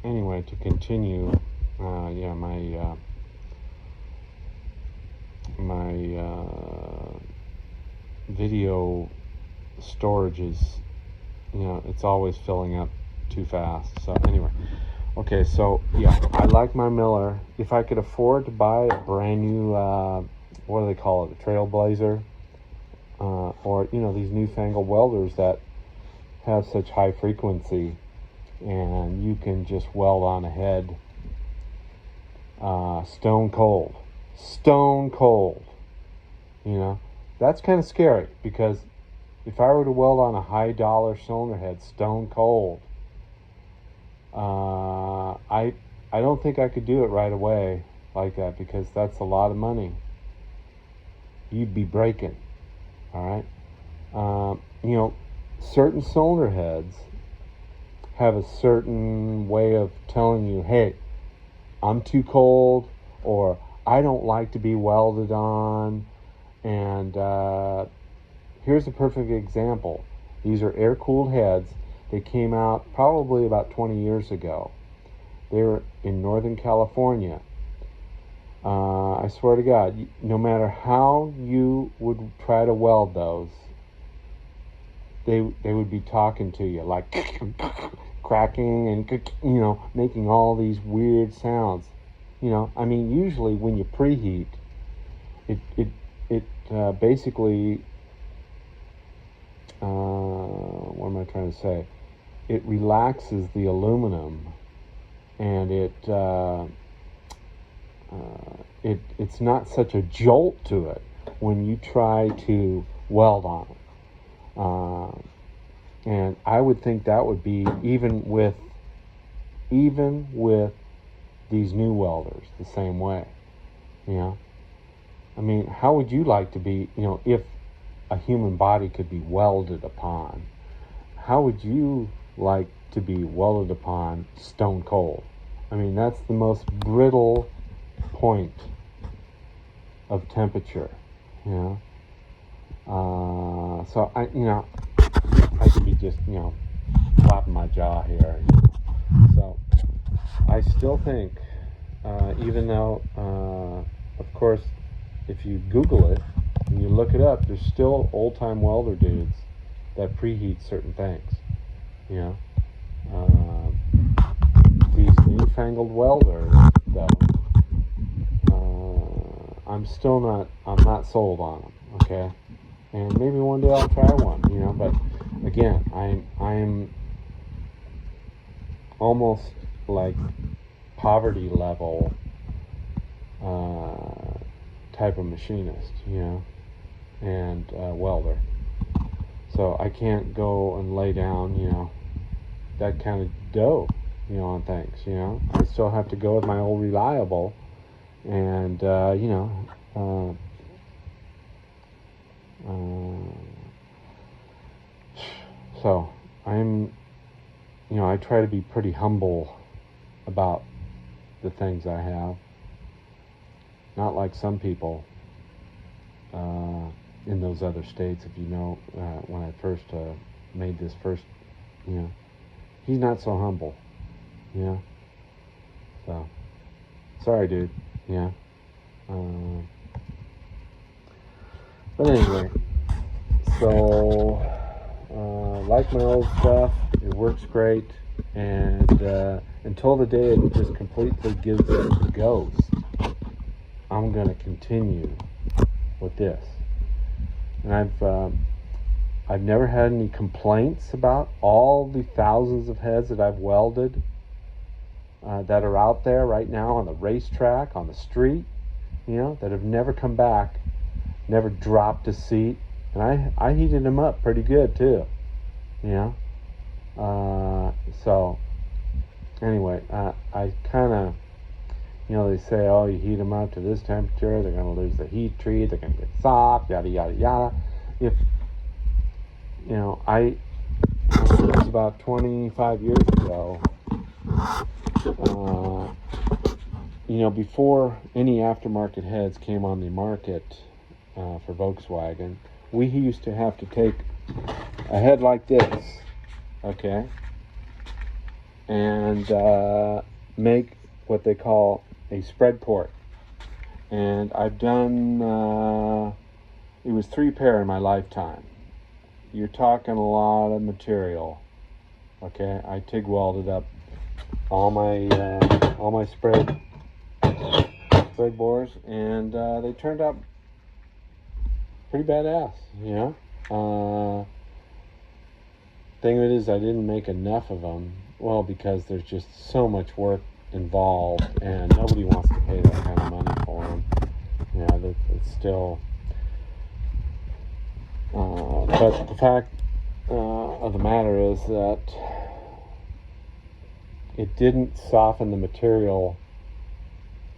anyway, to continue, yeah, my video storage is, it's always filling up too fast. So anyway, okay, so yeah, I like my Miller. If I could afford to buy a brand new, what do they call it, a Trailblazer, or these newfangled welders that have such high frequency, and you can just weld on a head, stone cold. That's kind of scary, because if I were to weld on a high dollar cylinder head stone cold, I don't think I could do it right away like that, because that's a lot of money. You'd be breaking. All right. Certain cylinder heads have a certain way of telling you, hey, I'm too cold, or I don't like to be welded on. And here's a perfect example. These are air-cooled heads. They came out probably about 20 years ago. They were in Northern California. I swear to God, no matter how you would try to weld those, they would be talking to you, like cracking and, making all these weird sounds. Usually when you preheat, it basically, what am I trying to say? It relaxes the aluminum, and it's not such a jolt to it when you try to weld on it. And I would think that would be even with these new welders the same way. How would you like to be, if a human body could be welded upon, how would you like to be welded upon stone cold? That's the most brittle point of temperature, so I could be just, flopping my jaw here. So I still think, even though, of course, if you Google it and you look it up, there's still old-time welder dudes that preheat certain things. These newfangled welders, though, I'm not sold on them. Okay, and maybe one day I'll try one. But again, I'm almost like poverty level type of machinist, and welder. So I can't go and lay down, that kind of dough, on things, I still have to go with my old reliable, and, so I try to be pretty humble about the things I have. Not like some people in those other states. If when I first made this first, he's not so humble, So, sorry, dude. But anyway, so like my old stuff, it works great, and until the day it just completely gives it the ghost, I'm going to continue with this. And I've never had any complaints about all the thousands of heads that I've welded that are out there right now on the racetrack, on the street, that have never come back, never dropped a seat. And I heated them up pretty good too, so anyway, I kind of, they say, oh, you heat them up to this temperature, they're going to lose the heat treat, they're going to get soft, yada, yada, yada. If, it was about 25 years ago, before any aftermarket heads came on the market for Volkswagen, we used to have to take a head like this, okay, and make what they call a spread port. And I've done, it was 3 pair in my lifetime. You're talking a lot of material. Okay, I TIG welded up all my spread bores, and they turned out pretty badass, you know. Thing of it is, I didn't make enough of them. Well, because there's just so much work involved, and nobody wants to pay that kind of money for them. You know, it's still. But the fact of the matter is that it didn't soften the material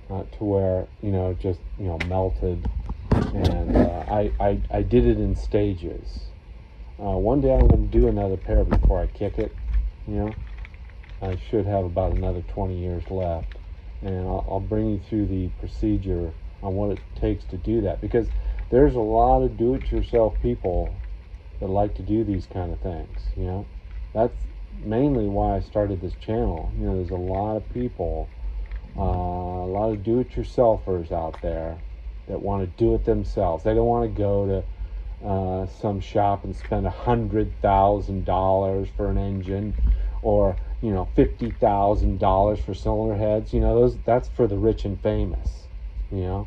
to where, you know, just, you know, melted. And I did it in stages. One day I'm going to do another pair before I kick it. You know, I should have about another 20 years left, and I'll bring you through the procedure on what it takes to do that, because there's a lot of do-it-yourself people that like to do these kind of things. You know, that's mainly why I started this channel. You know, there's a lot of people, a lot of do-it-yourselfers out there that want to do it themselves. They don't want to go to some shop and spend $100,000 for an engine, or, you know, $50,000 for cylinder heads. You know, that's for the rich and famous. You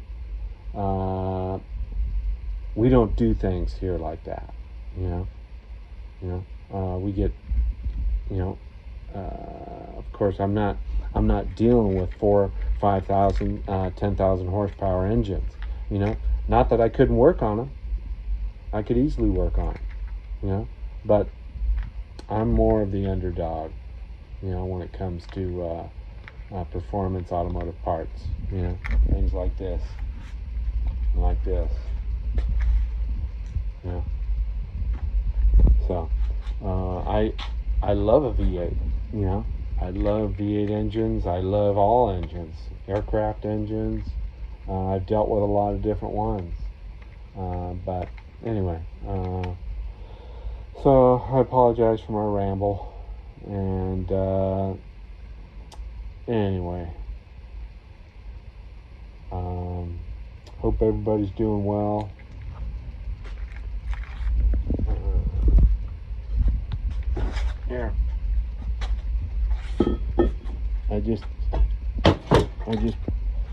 know, we don't do things here like that. You know, we get, you know, of course, I'm not dealing with 4,000, 5,000, 10,000 horsepower engines. You know, not that I couldn't work on them. I could easily work on it, you know, but I'm more of the underdog, you know, when it comes to performance automotive parts. You know, things like this, like this. You know, so I love a V8. You know, I love V8 engines. I love all engines, aircraft engines. I've dealt with a lot of different ones, but anyway, so I apologize for my ramble, and anyway, hope everybody's doing well. Here, I just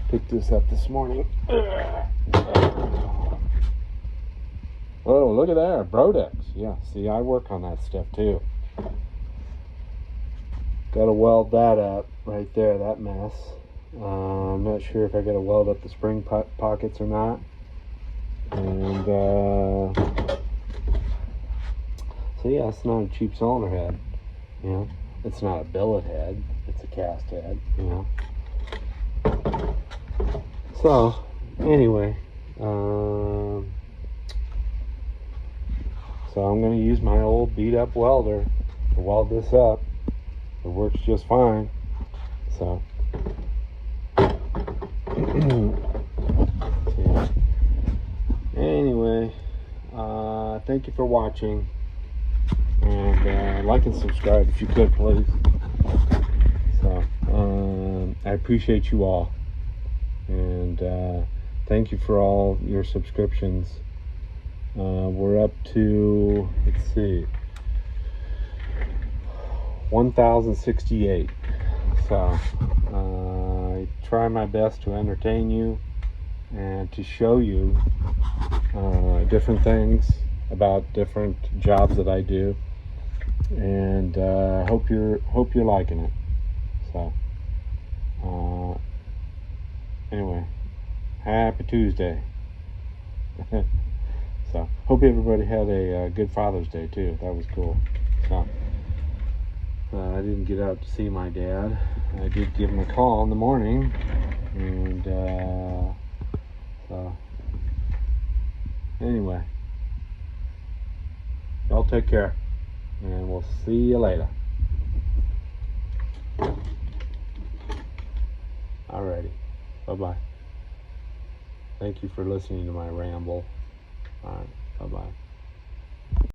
picked this up this morning. Oh, look at that, Brodex. Yeah, see, I work on that stuff too. Gotta weld that up right there, that mess. I'm not sure if I gotta weld up the spring pockets or not. And so yeah, it's not a cheap cylinder head. You know, it's not a billet head, it's a cast head, you know. So anyway, so I'm going to use my old beat up welder to weld this up. It works just fine. So anyway, thank you for watching, and like and subscribe if you could, please. So I appreciate you all, and thank you for all your subscriptions. We're up to, let's see, 1,068. So I try my best to entertain you and to show you different things about different jobs that I do, and hope you're liking it. So anyway, happy Tuesday. So hope everybody had a good Father's Day too. That was cool. So I didn't get out to see my dad. I did give him a call in the morning, and so anyway, y'all take care, and we'll see you later. Alrighty, bye-bye. Thank you for listening to my ramble. Alright, bye-bye.